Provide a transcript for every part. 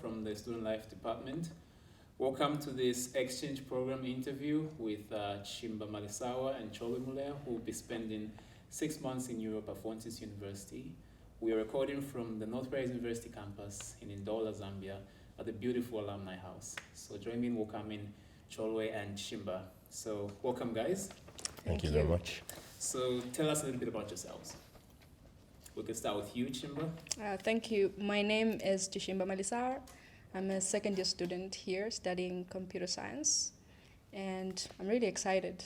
From the Student Life Department. Welcome to this exchange program interview with Chishimba Malisawa and Cholwe Muleya, who will be spending 6 months in Europe at Fontys University. We are recording from the Northrise University campus in Ndola, Zambia, at the beautiful Alumni House. So join me in welcoming Cholwe and Chishimba. So welcome, guys. Thank you very much. So tell us a little bit about yourselves. We can start with you, Chishimba. Thank you. My name is Chishimba Malisawa. I'm a second-year student here studying computer science, and I'm really excited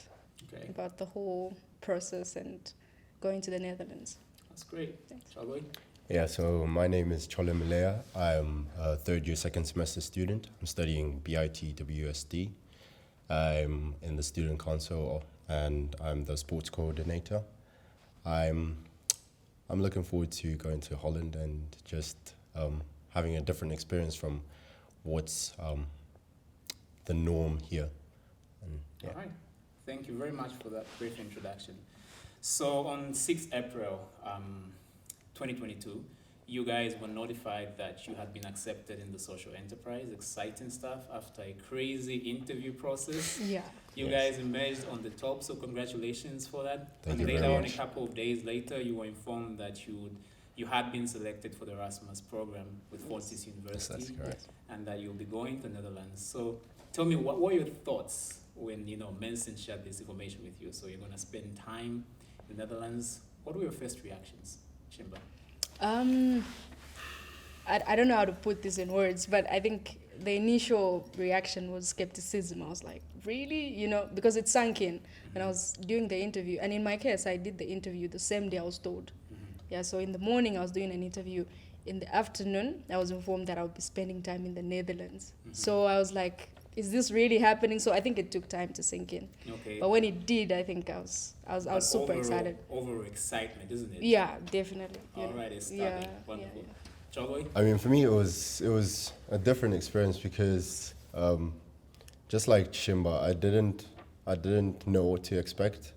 about the whole process and going to the Netherlands. That's great. Thanks. Cholwe? Yeah, so my name is Cholwe Muleya. I'm a third-year second semester student. I'm studying BIT-WSD. I'm in the student council, and I'm the sports coordinator. I'm looking forward to going to Holland and just having a different experience from what's the norm here. And, yeah. All right. Thank you very much for that brief introduction. So on 6th April 2022, you guys were notified that you had been accepted in the social enterprise. Exciting stuff after a crazy interview process. Yeah. You guys emerged on the top, so congratulations for that. Thank and you later very on, much. a couple of days later, you were informed that you had been selected for the Erasmus program with Fontys University. That's correct. And that you'll be going to the Netherlands. So tell me, what were your thoughts when, Mensen shared this information with you? So you're going to spend time in the Netherlands. What were your first reactions, Chishimba? I don't know how to put this in words, but I think the initial reaction was skepticism. I was like, really? Because it sunk in when I was doing the interview. And in my case, I did the interview the same day I was told. Yeah, so in the morning, I was doing an interview. In the afternoon, I was informed that I would be spending time in the Netherlands. So I was like, is this really happening? So I think it took time to sink in. Okay. But when it did, I think I was super excited. Over excitement, isn't it? Yeah, definitely. All right, it's starting. Wonderful. Yeah. Cholwe? I mean, for me, it was a different experience because just like Chishimba, I didn't know what to expect.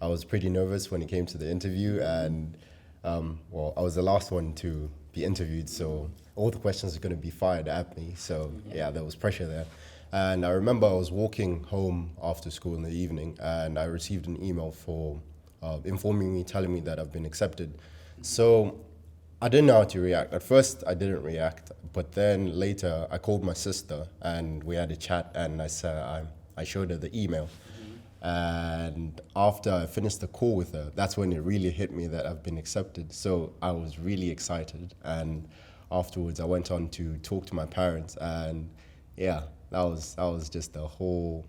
I was pretty nervous when it came to the interview, and I was the last one to be interviewed, so all the questions are going to be fired at me. So yeah, there was pressure there. And I remember I was walking home after school in the evening, and I received an email informing me, telling me that I've been accepted. So I didn't know how to react. At first, I didn't react, but then later I called my sister and we had a chat, and I showed her the email. And after I finished the call with her, that's when it really hit me that I've been accepted. So I was really excited, and afterwards I went on to talk to my parents, and yeah, that was just a whole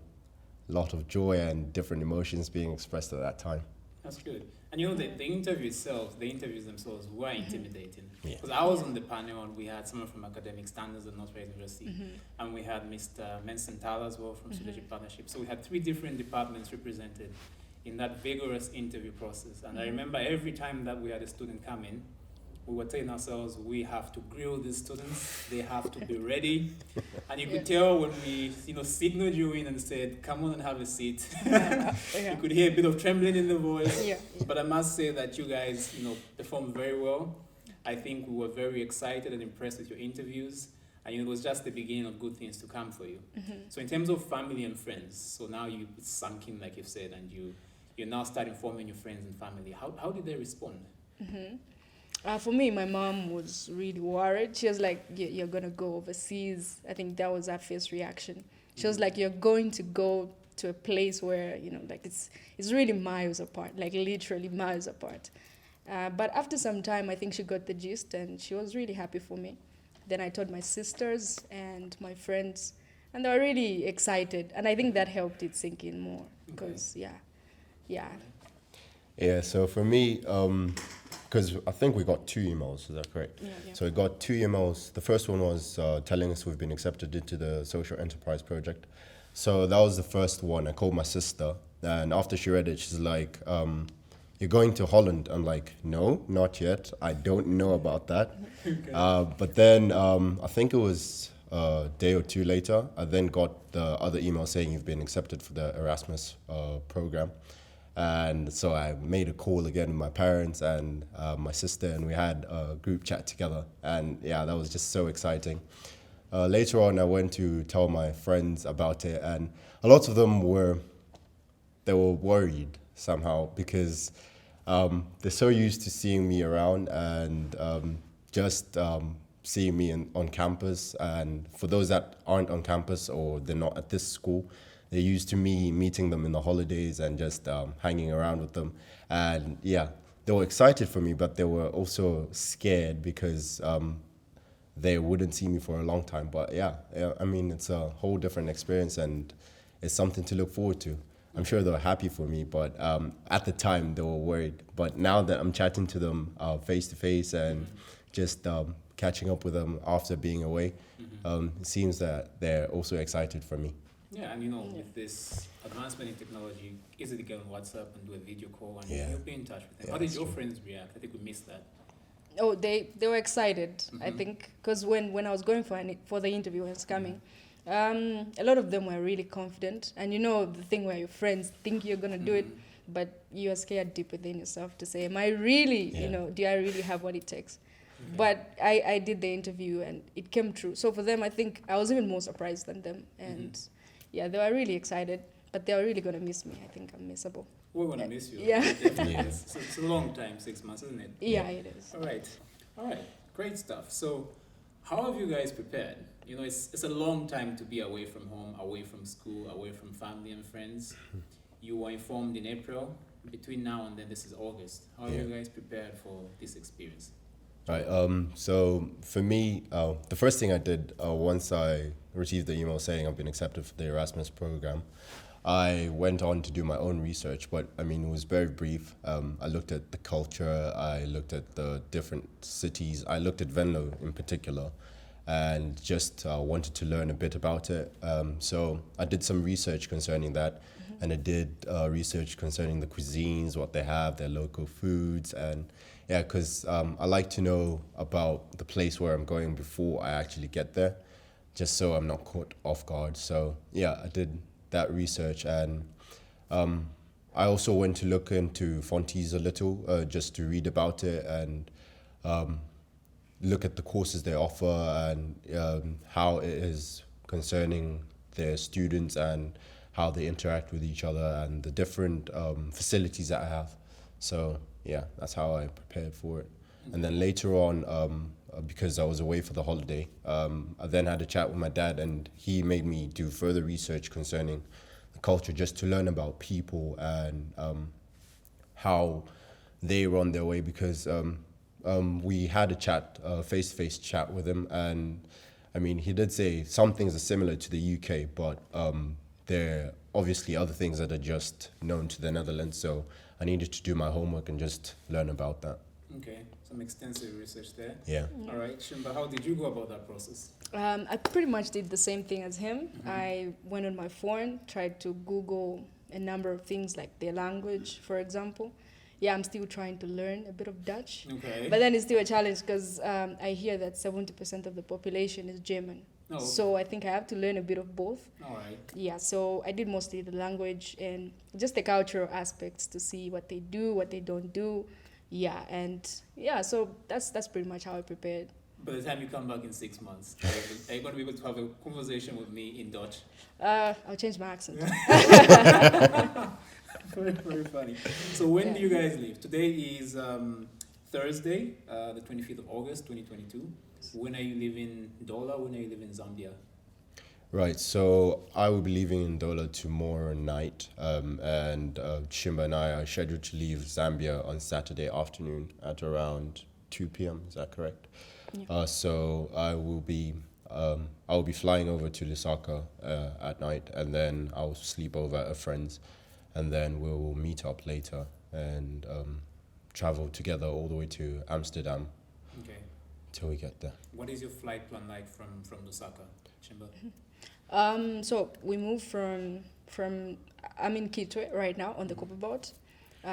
lot of joy and different emotions being expressed at that time. That's good. And the interviews themselves were intimidating. Because Yeah. I was on the panel, and we had someone from Academic Standards at Northrise University, and we had Mr. Mensen Thala as well from Strategic Partnership. So we had 3 different departments represented in that vigorous interview process. And I remember every time that we had a student come in, we were telling ourselves, we have to grill these students, they have to be ready. And you could tell when we signaled you in and said, come on and have a seat. You could hear a bit of trembling in the voice. But I must say that you guys performed very well. I think we were very excited and impressed with your interviews. And it was just the beginning of good things to come for you. So in terms of family and friends, so now it's sunk in, like you've said, and you're now starting forming your friends and family. How did they respond? For me, my mom was really worried. She was like, You're going to go overseas." I think that was her first reaction. She was like, "You're going to go to a place where, like it's really miles apart, like literally miles apart." But after some time, I think she got the gist and she was really happy for me. Then I told my sisters and my friends, and they were really excited. And I think that helped it sink in more because, yeah. Yeah, so for me, because I think we got 2 emails, is that correct? Yeah. So we got 2 emails. The first one was telling us we've been accepted into the social enterprise project. So that was the first one. I called my sister, and after she read it, she's like, "You're going to Holland?" I'm like, "No, not yet. I don't know about that." Okay. But then I think it was a day or 2 later, I then got the other email saying you've been accepted for the Erasmus program. And so I made a call again with my parents and my sister, and we had a group chat together. And yeah, that was just so exciting. Later on, I went to tell my friends about it, and a lot of them were worried somehow because they're so used to seeing me around and just seeing me on campus. And for those that aren't on campus or they're not at this school, they're used to me meeting them in the holidays and just hanging around with them. And yeah, they were excited for me, but they were also scared because they wouldn't see me for a long time. But yeah, I mean, it's a whole different experience and it's something to look forward to. I'm sure they were happy for me, but at the time they were worried. But now that I'm chatting to them face to face and just catching up with them after being away, it seems that they're also excited for me. Yeah, and with this advancement in technology, easy to get on WhatsApp and do a video call and you'll be in touch with them. Yeah, How did your true. friends react? I think we missed that. Oh, they were excited, I think, because when I was going for the interview when it's coming, a lot of them were really confident. And the thing where your friends think you're going to do it, but you are scared deep within yourself to say, am I really, do I really have what it takes? Okay. But I did the interview and it came true. So for them, I think I was even more surprised than them. And yeah, they were really excited, but they were really going to miss me. I think I'm missable. We're going to miss you. Yeah. It's a long time, 6 months, isn't it? Yeah, it is. All right. Great stuff. So how have you guys prepared? It's a long time to be away from home, away from school, away from family and friends. You were informed in April. Between now and then, this is August. How have you guys prepared for this experience? Right. So for me, the first thing I did once I received the email saying I've been accepted for the Erasmus program, I went on to do my own research, but I mean, it was very brief. I looked at the culture, I looked at the different cities, I looked at Venlo in particular, and just wanted to learn a bit about it. So I did some research concerning that, and I did research concerning the cuisines, what they have, their local foods, and yeah, because I like to know about the place where I'm going before I actually get there, just so I'm not caught off guard. So yeah, I did that research, and I also went to look into Fontys a little, just to read about it and look at the courses they offer and how it is concerning their students and how they interact with each other and the different facilities that I have. So yeah, that's how I prepared for it. And then later on, because I was away for the holiday, I then had a chat with my dad, and he made me do further research concerning the culture, just to learn about people and how they run their way. Because we had a chat, face-to-face chat with him, and I mean, he did say some things are similar to the UK, but there are obviously other things that are just known to the Netherlands. So I needed to do my homework and just learn about that. Okay, some extensive research there. Yeah. All right, Chishimba, how did you go about that process? I pretty much did the same thing as him. I went on my phone, tried to Google a number of things like their language, for example. Yeah, I'm still trying to learn a bit of Dutch. Okay. But then it's still a challenge because I hear that 70% of the population is German. Oh. So I think I have to learn a bit of both. All right. Yeah, so I did mostly the language and just the cultural aspects to see what they do, what they don't do. Yeah, and yeah, so that's pretty much how I prepared. By the time you come back in 6 months, are you going to be able to have a conversation with me in Dutch? I'll change my accent. Very, very funny. So when do you guys leave? Today is Thursday, the 25th of August, 2022. When are you leaving Dola? When are you leaving Zambia? Right, so I will be leaving in Dola tomorrow night, and Chishimba and I are scheduled to leave Zambia on Saturday afternoon at around 2 p.m. Is that correct? Yeah. So I will be flying over to Lusaka at night, and then I'll sleep over at a friend's, and then we'll meet up later and travel together all the way to Amsterdam. Okay. Till we get there. What is your flight plan like from Lusaka, Chimba? So we moved from I'm in Kitwe right now on the copper boat.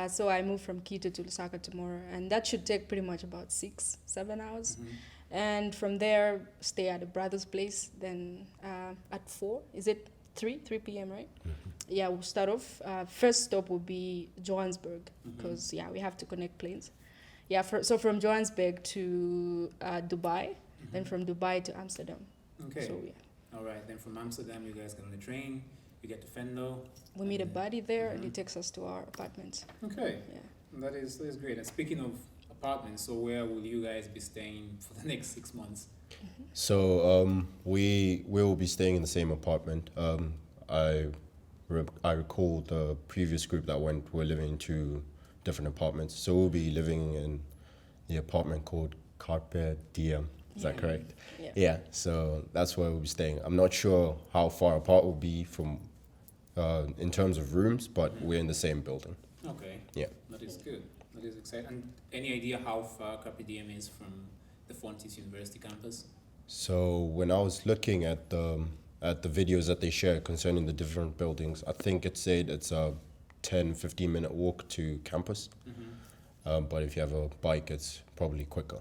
So I moved from Kitwe to Lusaka tomorrow, and that should take pretty much about 6-7 hours. Mm-hmm. And from there, stay at a brother's place. Then at 4, is it 3 p.m. right? Mm-hmm. Yeah, we'll start off. First stop will be Johannesburg Mm-hmm. because we have to connect planes. Yeah, so from Johannesburg to Dubai, then from Dubai to Amsterdam. Okay. So yeah. All right. Then from Amsterdam, you guys get on the train. You get to Venlo. We meet a buddy there, and he Mhm. takes us to our apartment. Okay. Yeah. That is great. And speaking of apartments, so where will you guys be staying for the next 6 months? So we will be staying in the same apartment. I recall the previous group that went were living in 2 different apartments. So we'll be living in the apartment called Carpe Diem. Is that correct? Yeah. Yeah. So that's where we'll be staying. I'm not sure how far apart we'll be from in terms of rooms, but we're in the same building. Okay. Yeah. That is good. That is exciting. And any idea how far Carpe Diem is from the Fontys University campus? So when I was looking at the videos that they share concerning the different buildings, I think it said it's a 10-15 minute walk to campus. Mm-hmm. But if you have a bike, it's probably quicker.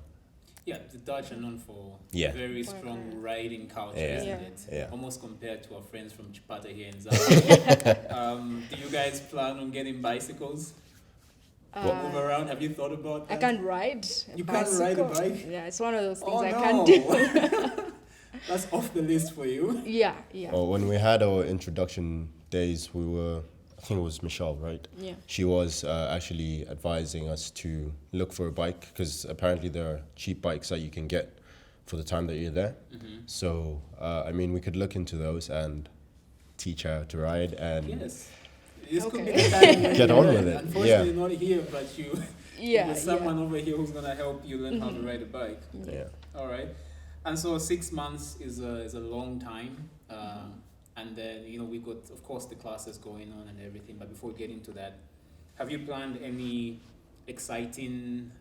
Yeah, the Dutch are known for Yeah. very Quite strong right. riding culture, Yeah. isn't Yeah. it? Yeah. Almost compared to our friends from Chipata here in Zambia. Do you guys plan on getting bicycles? Move around? Have you thought about that? I can't ride. You can't ride a bicycle. bike? Yeah, it's one of those things Oh, I no. can't do. That's off the list for you. Yeah. Well, when we had our introduction days, I think it was Michelle, right? Yeah. She was actually advising us to look for a bike because apparently there are cheap bikes that you can get for the time that you're there. Mm-hmm. So, I mean, we could look into those and teach her how to ride and Yes. This could be Okay. the time when Get you on learn. with it. Unfortunately, not here, but Yeah. there's someone over here who's gonna help you learn how to ride a bike. yeah. All right. And so 6 months is a long time. And then, we got, of course, the classes going on and everything. But before we get into that, have you planned any exciting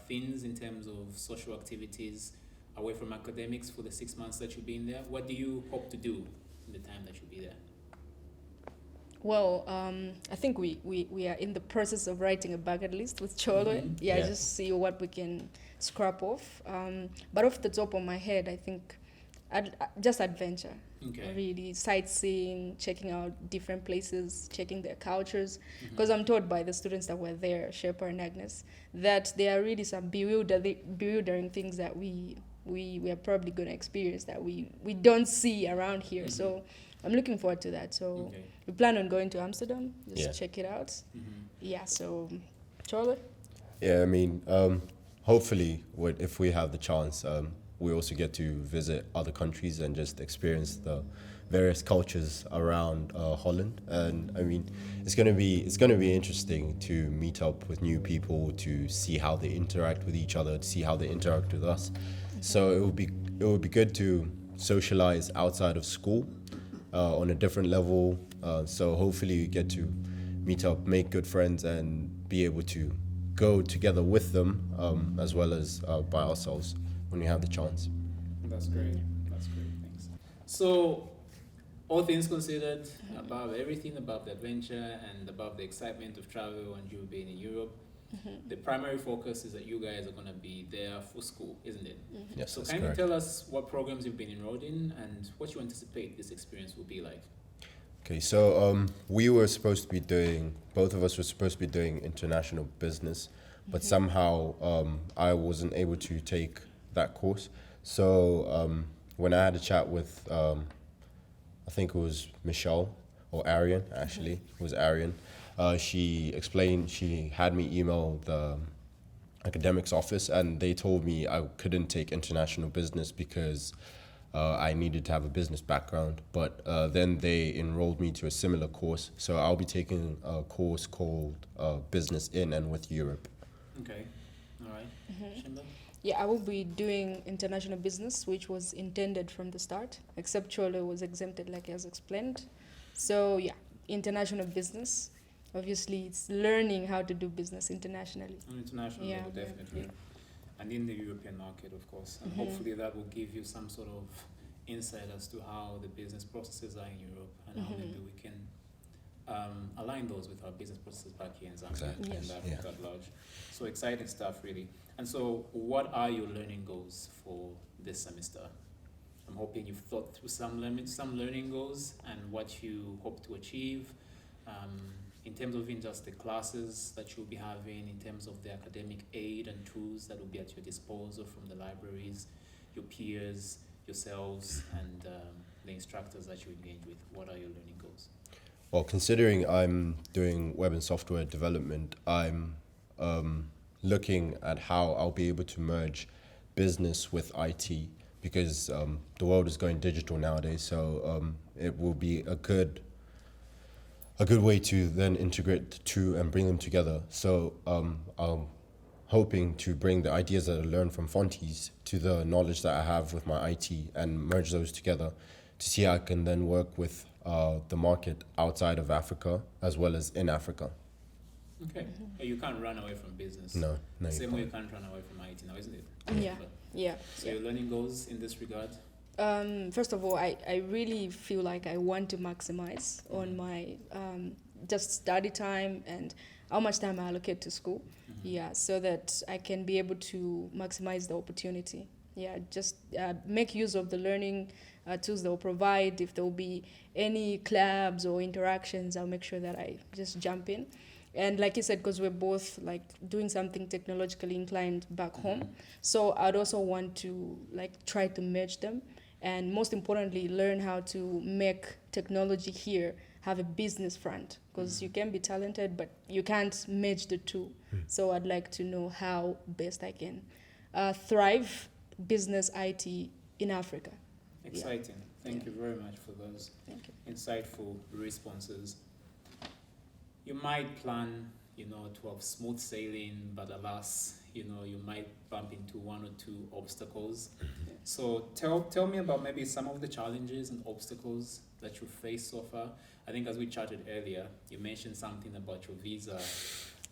things in terms of social activities away from academics for the 6 months that you'll be in there? What do you hope to do in the time that you'll be there? Well, I think we are in the process of writing a bucket list with Cholwe. Mhm. Yeah, Yeah. just see what we can scrap off. But off the top of my head, I think just adventure. Okay. Really sightseeing, checking out different places, checking their cultures. Mhm. Because I'm told by the students that were there, Shepherd and Agnes, that there are really some bewildering things that we are probably going to experience that we don't see around here. Mhm. So I'm looking forward to that. So Okay. we plan on going to Amsterdam, just Yeah. check it out. Mhm. Yeah, so Chole? Yeah, I mean, hopefully, if we have the chance, we also get to visit other countries and just experience the various cultures around Holland. And I mean, it's gonna be interesting to meet up with new people, to see how they interact with each other, to see how they interact with us. So it would be good to socialize outside of school on a different level. So hopefully we get to meet up, make good friends, and be able to go together with them as well as by ourselves when we have the chance. That's great. That's great. Thanks. So, all things considered, above everything, above the adventure and above the excitement of travel and you being in Europe, the primary focus is that you guys are going to be there for school, isn't it? Yes, So that's can you correct. tell us what programs you've been enrolled in and what you anticipate this experience will be like? Okay, so both of us were supposed to be doing international business, but somehow I wasn't able to take that course. So when I had a chat with, I think it was Michelle or Arian, actually, it was Arian. She explained, she had me email academics office, and they told me I couldn't take international business because I needed to have a business background. But then they enrolled me to a similar course, so I'll be taking a course called Business in and with Europe. Okay, all right. Chishimba? Yeah, I will be doing international business, which was intended from the start, except Cholwe was exempted, like as explained. So yeah, international business. Obviously, it's learning how to do business internationally. On international Yeah, level, definitely. yeah. And in the European market, of course. And hopefully that will give you some sort of insight as to how the business processes are in Europe and how maybe we can align those with our business processes back here in Zambia Exactly. and Yes. Africa at large. So exciting stuff, really. And so, what are your learning goals for this semester? I'm hoping you've thought through some learning goals and what you hope to achieve. In terms of even just the classes that you'll be having, in terms of the academic aid and tools that will be at your disposal from the libraries, your peers, yourselves, and the instructors that you engage with. What are your learning goals? Well, considering I'm doing web and software development, I'm looking at how I'll be able to merge business with IT, because the world is going digital nowadays. So it will be a good way to then integrate the two and bring them together. So I'm hoping to bring the ideas that I learned from Fontys to the knowledge that I have with my IT and merge those together to see how I can then work with the market outside of Africa as well as in Africa. Okay. You can't run away from business. No, you Same way you can't. can't run away from IT now, isn't it? Yeah, yeah. So your learning goals in this regard? First of all, I really feel like I want to maximize on my just study time and how much time I allocate to school. Yeah, so that I can be able to maximize the opportunity. Yeah, just make use of the learning tools they'll provide. If there will be any clubs or interactions, I'll make sure that I just jump in. And like you said, because we're both like doing something technologically inclined back home, so I'd also want to like try to merge them. And most importantly, learn how to make technology here have a business front, because you can be talented, but you can't merge the two. So I'd like to know how best I can thrive business IT in Africa. Exciting. Thank you very much for those Thank you. insightful responses. You might plan, to have smooth sailing, but alas, you might bump into one or two obstacles. So tell me about maybe some of the challenges and obstacles that you faced so far. I think as we chatted earlier, you mentioned something about your visa,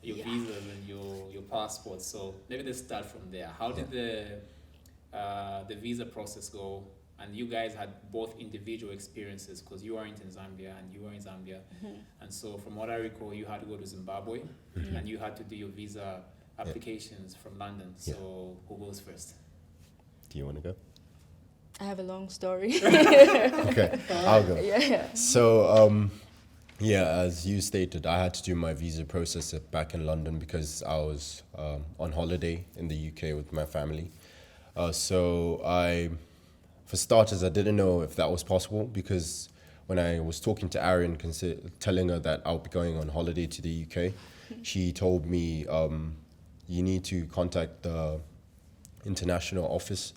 visas and your passport. So maybe let's start from there. How did the visa process go? And you guys had both individual experiences, because you aren't in Zambia and you were in Zambia. And so from what I recall, you had to go to Zimbabwe and you had to do your visa applications from London. So who goes first? Do you want to go? I have a long story. Okay, I'll go. Yeah. So, as you stated, I had to do my visa process back in London because I was on holiday in the UK with my family. For starters, I didn't know if that was possible, because when I was talking to Arian, telling her that I'll be going on holiday to the UK, she told me, you need to contact the international office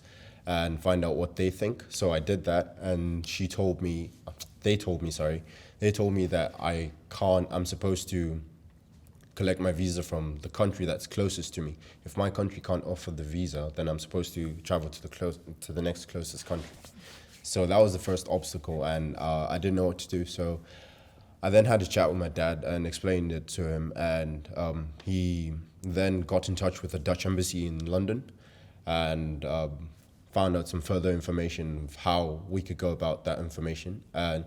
and find out what they think. So I did that, and they told me that I'm supposed to collect my visa from the country that's closest to me. If my country can't offer the visa, then I'm supposed to travel to the next closest country. So that was the first obstacle, and I didn't know what to do. So I then had a chat with my dad and explained it to him, and he then got in touch with the Dutch embassy in London and found out some further information of how we could go about that information. And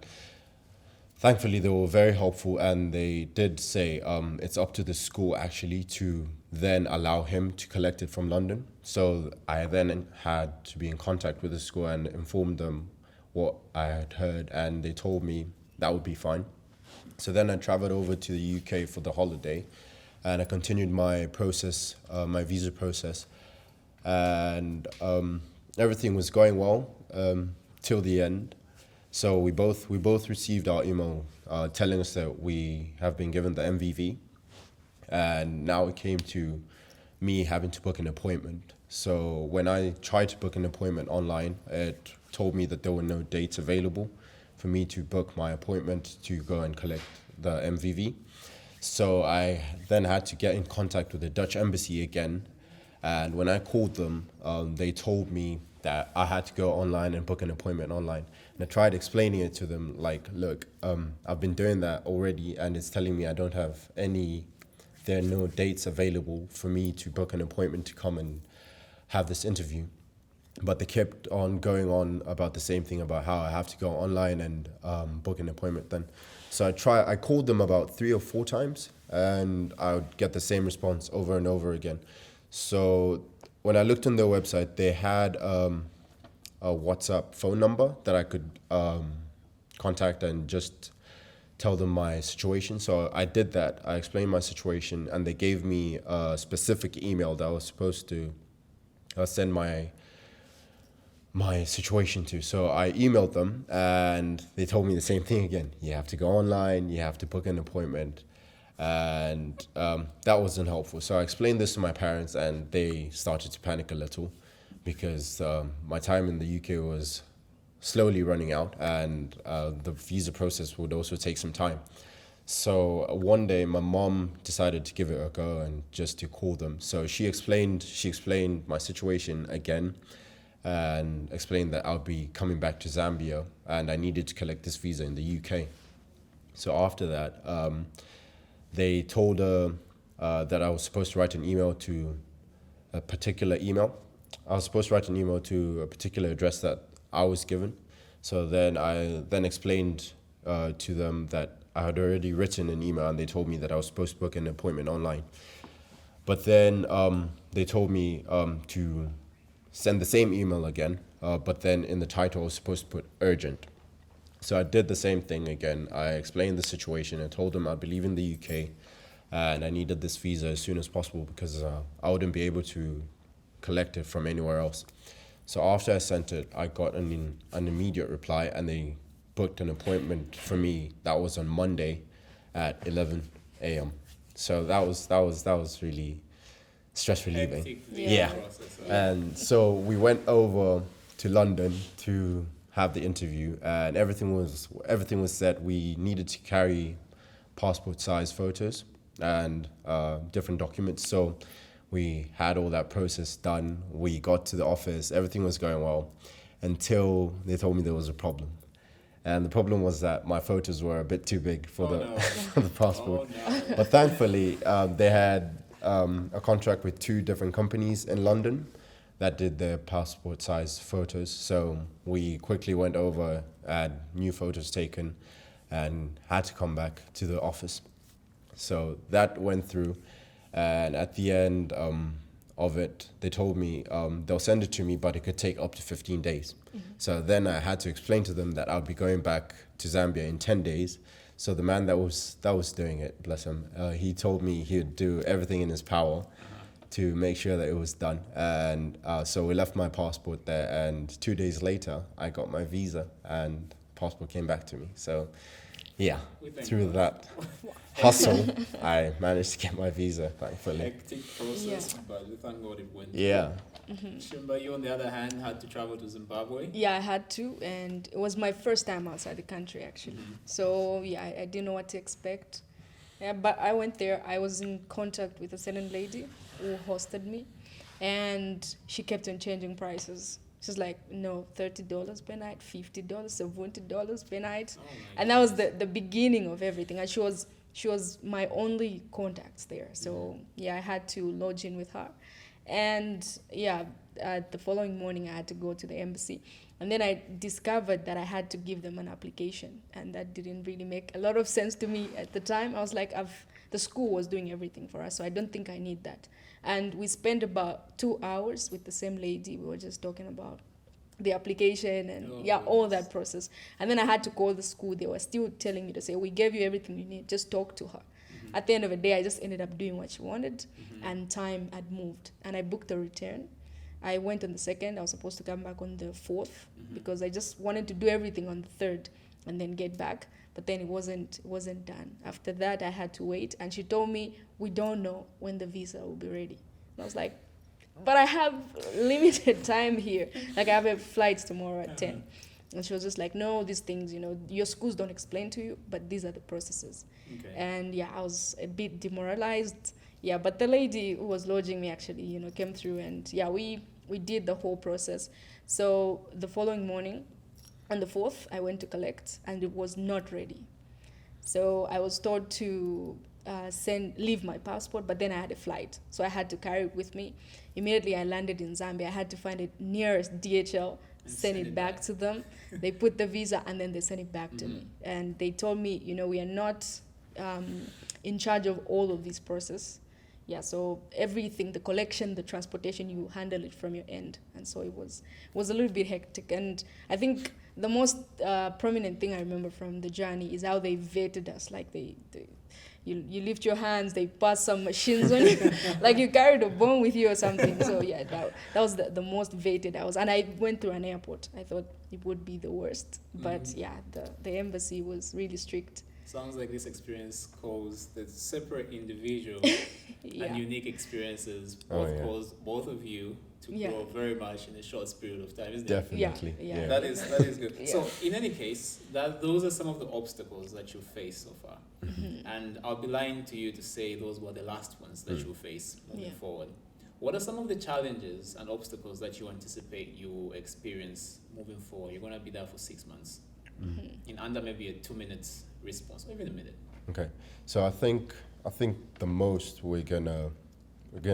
thankfully, they were very helpful, and they did say it's up to the school actually to then allow him to collect it from London. So I then had to be in contact with the school and inform them what I had heard, and they told me that would be fine. So then I traveled over to the UK for the holiday, and I continued my process, my visa process, and everything was going well till the end. So we both received our email telling us that we have been given the MVV, and now it came to me having to book an appointment. So when I tried to book an appointment online, it told me that there were no dates available for me to book my appointment to go and collect the MVV. So I then had to get in contact with the Dutch embassy again. And when I called them, they told me that I had to go online and book an appointment online. And I tried explaining it to them, like, look, I've been doing that already, and it's telling me there are no dates available for me to book an appointment to come and have this interview. But they kept on going on about the same thing, about how I have to go online and book an appointment then. So I called them about 3 or 4 times, and I would get the same response over and over again. So when I looked on their website, they had a WhatsApp phone number that I could contact and just tell them my situation. So I did that. I explained my situation, and they gave me a specific email that I was supposed to send my situation to. So I emailed them, and they told me the same thing again. You have to go online, you have to book an appointment. And that wasn't helpful. So I explained this to my parents, and they started to panic a little because my time in the UK was slowly running out, and the visa process would also take some time. So one day my mom decided to give it a go and just to call them. So she explained my situation again, and explained that I'll be coming back to Zambia and I needed to collect this visa in the UK. So after that, they told her that I was supposed to write an email to a particular email. I was supposed to write an email to a particular address that I was given. So then I explained to them that I had already written an email, and they told me that I was supposed to book an appointment online. But then they told me to send the same email again, but then in the title I was supposed to put urgent. So I did the same thing again. I explained the situation and told them I'd be leaving the UK and I needed this visa as soon as possible because I wouldn't be able to collect it from anywhere else. So after I sent it, I got an immediate reply, and they booked an appointment for me that was on Monday at 11 a.m. So that was really stress relieving. Hectic Yeah. process, right? And so we went over to London to have the interview, and everything was set. We needed to carry passport size photos and different documents. So we had all that process done. We got to the office. Everything was going well until they told me there was a problem. And the problem was that my photos were a bit too big for for the passport. Oh, no. But thankfully, they had a contract with 2 different companies in London that did the passport size photos. So we quickly went over, had new photos taken, and had to come back to the office. So that went through, and at the end of it, they told me they'll send it to me, but it could take up to 15 days. Mm-hmm. So then I had to explain to them that I'll be going back to Zambia in 10 days. So the man that was doing it, bless him, he told me he would do everything in his power to make sure that it was done. And so we left my passport there, and 2 days later, I got my visa, and passport came back to me. So yeah, through that hustle, I managed to get my visa, thankfully. Hectic process, but we thank God it went. Yeah. Mm-hmm. Chishimba, you on the other hand had to travel to Zimbabwe. Yeah, I had to, and it was my first time outside the country actually. Mm-hmm. So yeah, I didn't know what to expect. Yeah, but I went there. I was in contact with a certain lady who hosted me, and she kept on changing prices. She's like, no, $30 per night, $50, $70 per night, and that was the beginning of everything. And she was my only contacts there. So yeah, I had to lodge in with her. And yeah, the following morning I had to go to the embassy, and then I discovered that I had to give them an application, and that didn't really make a lot of sense to me at the time. I was like, the school was doing everything for us, so I don't think I need that. And we spent about 2 hours with the same lady. We were just talking about the application and all that process. And then I had to call the school. They were still telling me to say, we gave you everything you need, just talk to her. At the end of the day, I just ended up doing what she wanted, and time had moved. And I booked a return. I went on the 2nd. I was supposed to come back on the 4th because I just wanted to do everything on the 3rd and then get back. But then it wasn't done. After that, I had to wait. And she told me, we don't know when the visa will be ready. And I was like, but I have limited time here. Like, I have a flight tomorrow at 10. And she was just like, no, these things, your schools don't explain to you, but these are the processes. Okay. And yeah, I was a bit demoralized. Yeah, but the lady who was lodging me actually, came through, and yeah, we did the whole process. So the following morning, on the 4th, I went to collect, and it was not ready. So I was told to leave my passport, but then I had a flight, so I had to carry it with me. Immediately I landed in Zambia. I had to find the nearest DHL, send it back to them. They put the visa, and then they sent it back to me. And they told me, we are not in charge of all of this process. Yeah, so everything, the collection, the transportation, you handle it from your end. And so it was a little bit hectic. And I think the most prominent thing I remember from the journey is how they vetted us. Like you lift your hands, they pass some machines on you, like you carried a bomb with you or something. So yeah, that was the most vetted I was. And I went through an airport. I thought it would be the worst. But yeah, the embassy was really strict. Sounds like this experience caused the separate individual and unique experiences caused both of you to grow very much in a short period of time, isn't it? Definitely. Yeah. That is good. Yeah. So in any case, those are some of the obstacles that you faced so far. And I'll be lying to you to say those were the last ones that you'll face moving forward. What are some of the challenges and obstacles that you anticipate you will experience moving forward? You're going to be there for 6 months. In under maybe a 2 minutes response, or even a minute. Okay, so I think the most we're gonna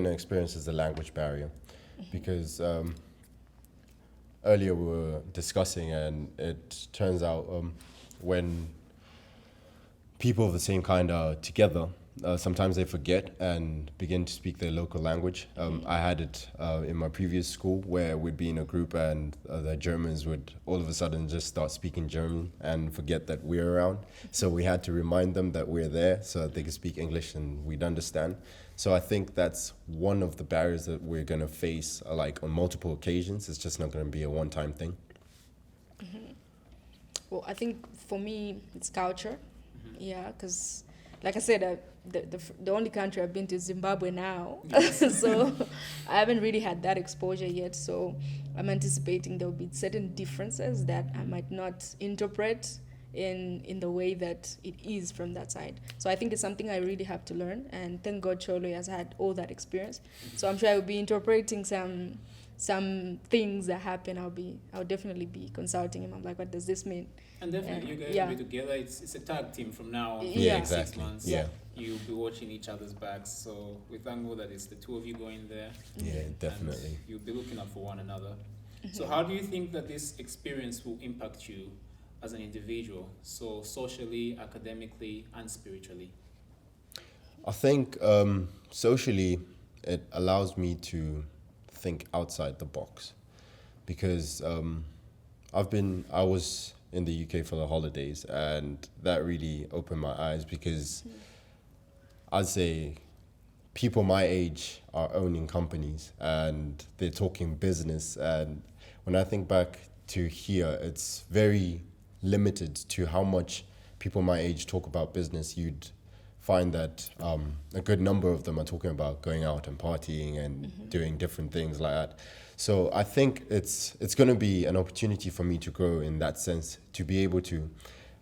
experience is the language barrier, because earlier we were discussing, and it turns out when people of the same kind are together, sometimes they forget and begin to speak their local language. I had it in my previous school, where we'd be in a group and the Germans would all of a sudden just start speaking German and forget that we're around. So we had to remind them that we're there so that they could speak English and we'd understand. So I think that's one of the barriers that we're going to face, like on multiple occasions. It's just not going to be a one-time thing. Well, I think for me, it's culture. Yeah, because like I said, the only country I've been to is Zimbabwe now. So I haven't really had that exposure yet. So I'm anticipating there will be certain differences that I might not interpret in the way that it is from that side. So I think it's something I really have to learn. And thank God Cholwe has had all that experience. So I'm sure I will be interpreting some things that happen. I'll definitely be consulting him. I'm like, what does this mean? And definitely, you guys will be together. It's a tag team from now on. Yeah, for 6 exactly. months. Yeah. You'll be watching each other's backs. So we thank God that it's the two of you going there. Yeah, definitely. And you'll be looking out for one another. So how do you think that this experience will impact you as an individual? So socially, academically, and spiritually? I think socially, it allows me to think outside the box, because I was in the UK for the holidays, and that really opened my eyes, because I'd say people my age are owning companies and they're talking business, and when I think back to here, it's very limited to how much people my age talk about business. You'd find that a good number of them are talking about going out and partying and doing different things like that. So I think it's going to be an opportunity for me to grow in that sense, to be able to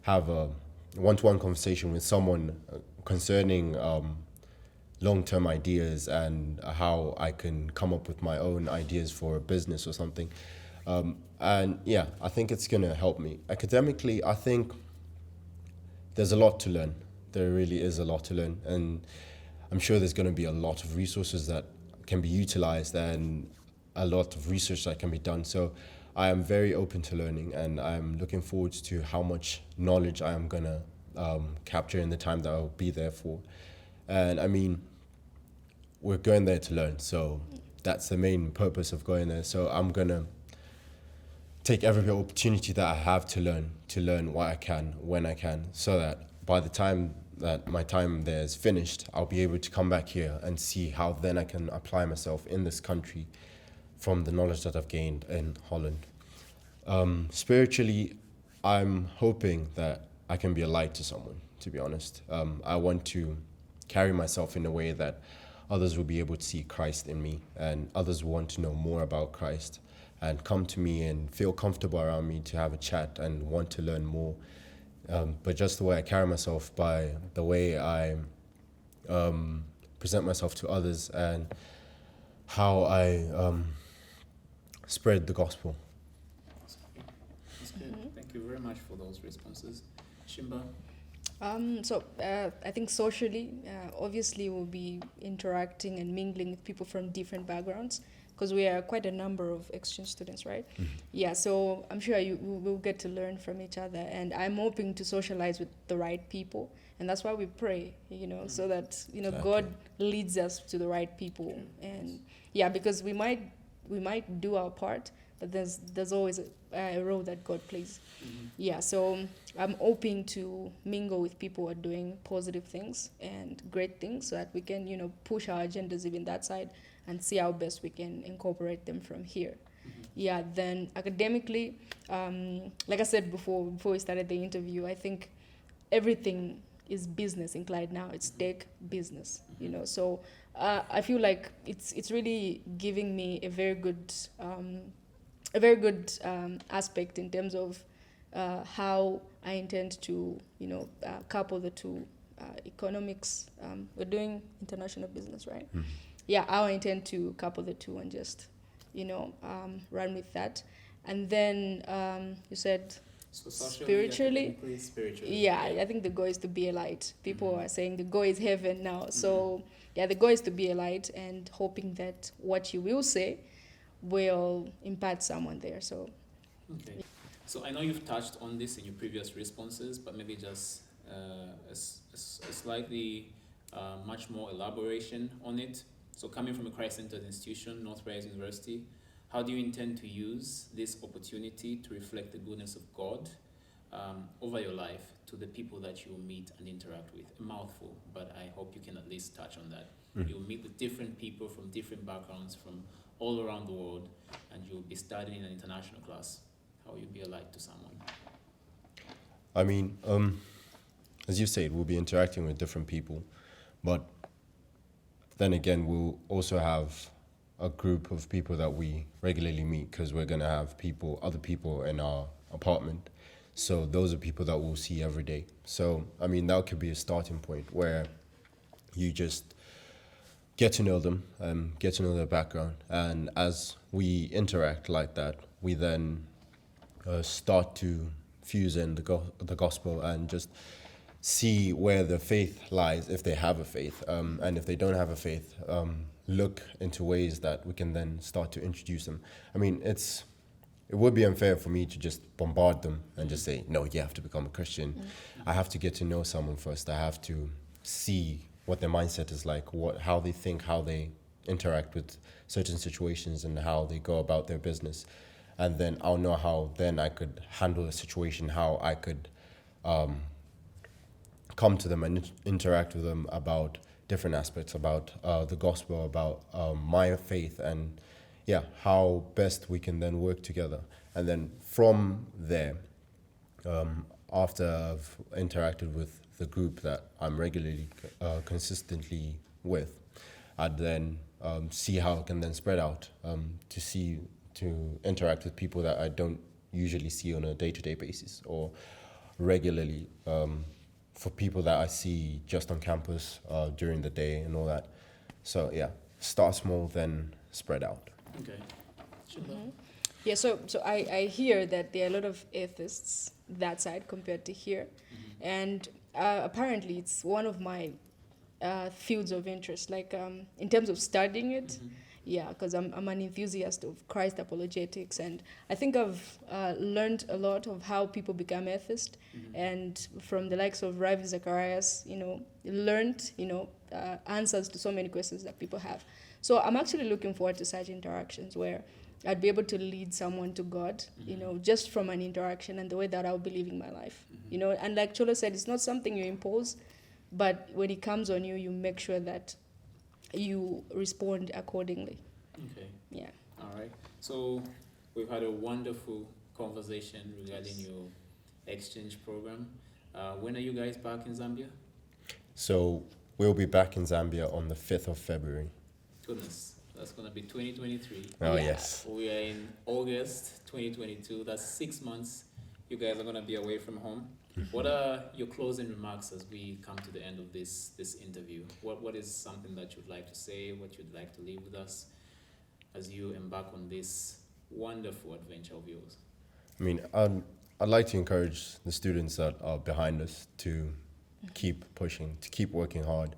have a one-to-one conversation with someone concerning long-term ideas and how I can come up with my own ideas for a business or something. And yeah, I think it's going to help me. Academically, I think there's a lot to learn. There really is a lot to learn. And I'm sure there's going to be a lot of resources that can be utilized and a lot of research that can be done. So I am very open to learning, and I'm looking forward to how much knowledge I am going to capture in the time that I'll be there for. And I mean, we're going there to learn. So that's the main purpose of going there. So I'm going to take every opportunity that I have to learn what I can, when I can, so that by the time that my time there is finished, I'll be able to come back here and see how then I can apply myself in this country from the knowledge that I've gained in Holland. Spiritually, I'm hoping that I can be a light to someone, to be honest. I want to carry myself in a way that others will be able to see Christ in me, and others will want to know more about Christ and come to me and feel comfortable around me to have a chat and want to learn more. But just the way I carry myself, by the way I present myself to others, and how I spread the gospel. That's good. Thank you very much for those responses. Chishimba? I think socially, obviously we'll be interacting and mingling with people from different backgrounds, because we are quite a number of exchange students, right? Yeah, so I'm sure we'll get to learn from each other, and I'm hoping to socialize with the right people, and that's why we pray, so that, Exactly. God leads us to the right people. And yeah, because we might do our part, but there's always a role that God plays. Yeah, so I'm hoping to mingle with people who are doing positive things and great things, so that we can, push our agendas even that side and see how best we can incorporate them from here. Yeah, then academically, like I said before we started the interview, I think everything is business inclined now. It's tech business, So I feel like it's really giving me a very good aspect in terms of how I intend to, couple the two. Economics, we're doing international business, right? Yeah, how I intend to couple the two and just, run with that. And then you said So socially, spiritually, academically, spiritually. yeah, I think the goal is to be a light. People are saying the goal is heaven now. So yeah, the goal is to be a light, and hoping that what you will say will impact someone there. So Okay. So I know you've touched on this in your previous responses, but maybe just a slightly much more elaboration on it. So coming from a Christ-centered institution, Northrise University, how do you intend to use this opportunity to reflect the goodness of God over your life to the people that you will meet and interact with? A mouthful, but I hope you can at least touch on that. You'll meet with different people from different backgrounds from all around the world, and you'll be studying in an international class. How will you be a light to someone? I mean, as you said, we'll be interacting with different people, but then again, we'll also have a group of people that we regularly meet, because we're going to have other people in our apartment. So those are people that we'll see every day. So, I mean, that could be a starting point where you just get to know them, get to know their background. And as we interact like that, we then start to fuse in the gospel and just see where their faith lies, if they have a faith. And if they don't have a faith, look into ways that we can then start to introduce them. I mean, it would be unfair for me to just bombard them and just say, no, you have to become a Christian. I have to get to know someone first. I have to see what their mindset is like, how they think, how they interact with certain situations, and how they go about their business. And then I'll know how then I could handle the situation, how I could come to them and interact with them about different aspects, about the gospel, about my faith, and yeah, how best we can then work together. And then from there, after I've interacted with the group that I'm regularly, consistently with, I'd then see how it can then spread out to interact with people that I don't usually see on a day-to-day basis, or regularly, for people that I see just on campus during the day and all that. So yeah, start small, then spread out. Okay. yeah, so I hear that there are a lot of atheists that side compared to here, and apparently it's one of my fields of interest, like in terms of studying it. Yeah, because I'm an enthusiast of Christ apologetics, and I think I've learned a lot of how people become atheists, and from the likes of Ravi Zacharias, learned, answers to so many questions that people have. So I'm actually looking forward to such interactions where I'd be able to lead someone to God, just from an interaction and the way that I'll be living my life, and like Cholo said, it's not something you impose, but when it comes on you, you make sure that you respond accordingly. Okay. Yeah. All right. So we've had a wonderful conversation regarding your exchange program. When are you guys back in Zambia? So we'll be back in Zambia on the 5th of February. Goodness, that's going to be 2023. Oh, Yeah. yes. We are in August 2022. That's 6 months. You guys are going to be away from home. What are your closing remarks as we come to the end of this interview? What is something that you'd like to say, what you'd like to leave with us as you embark on this wonderful adventure of yours? I mean, I'd like to encourage the students that are behind us to keep pushing, to keep working hard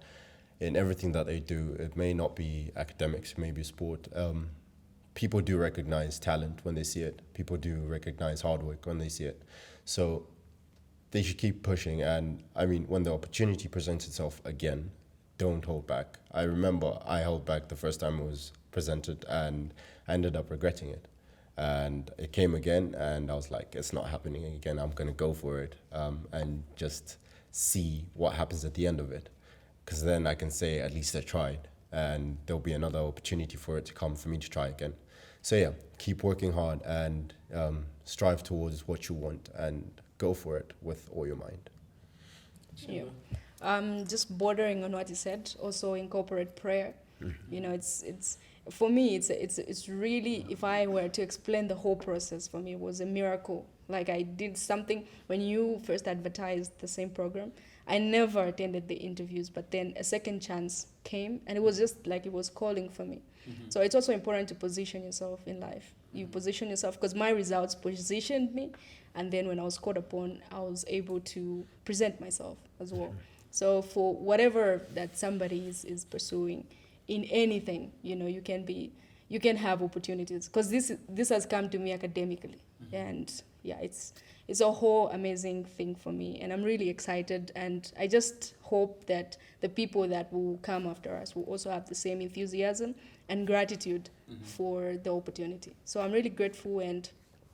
in everything that they do. It may not be academics, it may be sport. People do recognize talent when they see it. People do recognize hard work when they see it. So they should keep pushing. And I mean, when the opportunity presents itself again, don't hold back. I remember I held back the first time it was presented and I ended up regretting it. And it came again and I was like, it's not happening again. I'm going to go for it and just see what happens at the end of it. Because then I can say, at least I tried. And there'll be another opportunity for it to come for me to try again. So yeah, keep working hard and strive towards what you want and go for it with all your mind. Yeah. Just bordering on what you said, also incorporate prayer. You know, it's for me, it's really, if I were to explain the whole process, for me, it was a miracle. Like I did something when you first advertised the same program. I never attended the interviews, but then a second chance came and it was just like it was calling for me. So it's also important to position yourself in life. You position yourself, because my results positioned me, and then when I was called upon, I was able to present myself as well. So for whatever that somebody is pursuing in anything, you know, you can have opportunities, because this has come to me academically. And yeah, it's a whole amazing thing for me, and I'm really excited, and I just hope that the people that will come after us will also have the same enthusiasm and gratitude for the opportunity. So I'm really grateful, and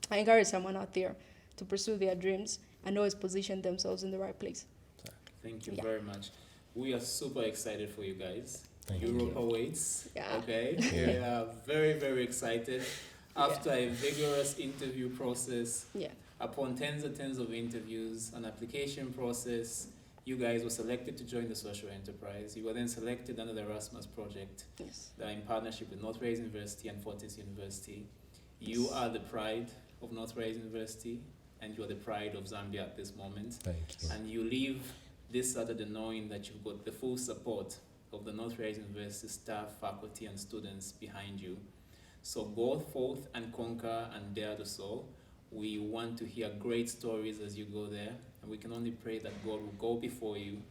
I encourage someone out there to pursue their dreams and always position themselves in the right place. Thank you very much. We are super excited for you guys. Thank Europe awaits. Yeah. Okay. Yeah. We are very, very excited. After a vigorous interview process, Yeah. upon tens of interviews, an application process, you guys were selected to join the social enterprise. You were then selected under the Erasmus project Yes. in partnership with Northrise University and Fontys University. You are the pride of Northrise University, and you are the pride of Zambia at this moment. Thank you. And you leave this Saturday knowing that you've got the full support of the Northrise University staff, faculty, and students behind you. So go forth and conquer and dare the soul. We want to hear great stories as you go there, and we can only pray that God will go before you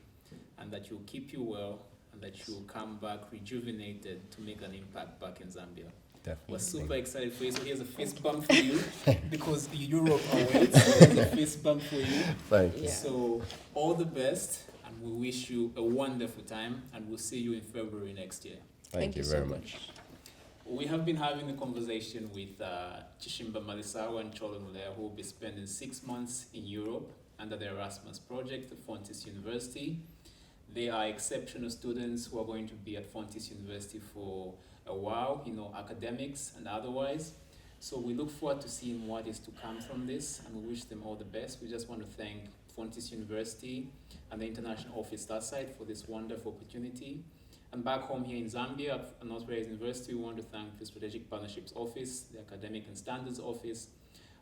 and that He'll keep you well and that you'll come back rejuvenated to make an impact back in Zambia. Definitely. We're super excited for you. So here's a fist bump for you because Europe awaits. Here's a fist bump for you. Thank you. Yeah. So all the best, and we wish you a wonderful time, and we'll see you in February next year. Thank you so very much. We have been having a conversation with Chishimba, Malisawa, and Cholwe, Muleya, who will be spending 6 months in Europe under the Erasmus project at Fontys University. They are exceptional students who are going to be at Fontys University for a while, you know, academics and otherwise. So we look forward to seeing what is to come from this, and we wish them all the best. We just want to thank Fontys University and the international office that side for this wonderful opportunity. And back home here in Zambia at Northrise University, we want to thank the Strategic Partnerships Office, the Academic and Standards Office,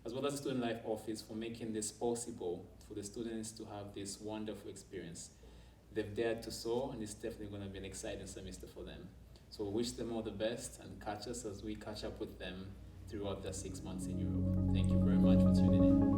as well as the Student Life Office for making this possible for the students to have this wonderful experience. They've dared to soar, and it's definitely going to be an exciting semester for them. So we wish them all the best, and catch us as we catch up with them throughout their 6 months in Europe. Thank you very much for tuning in.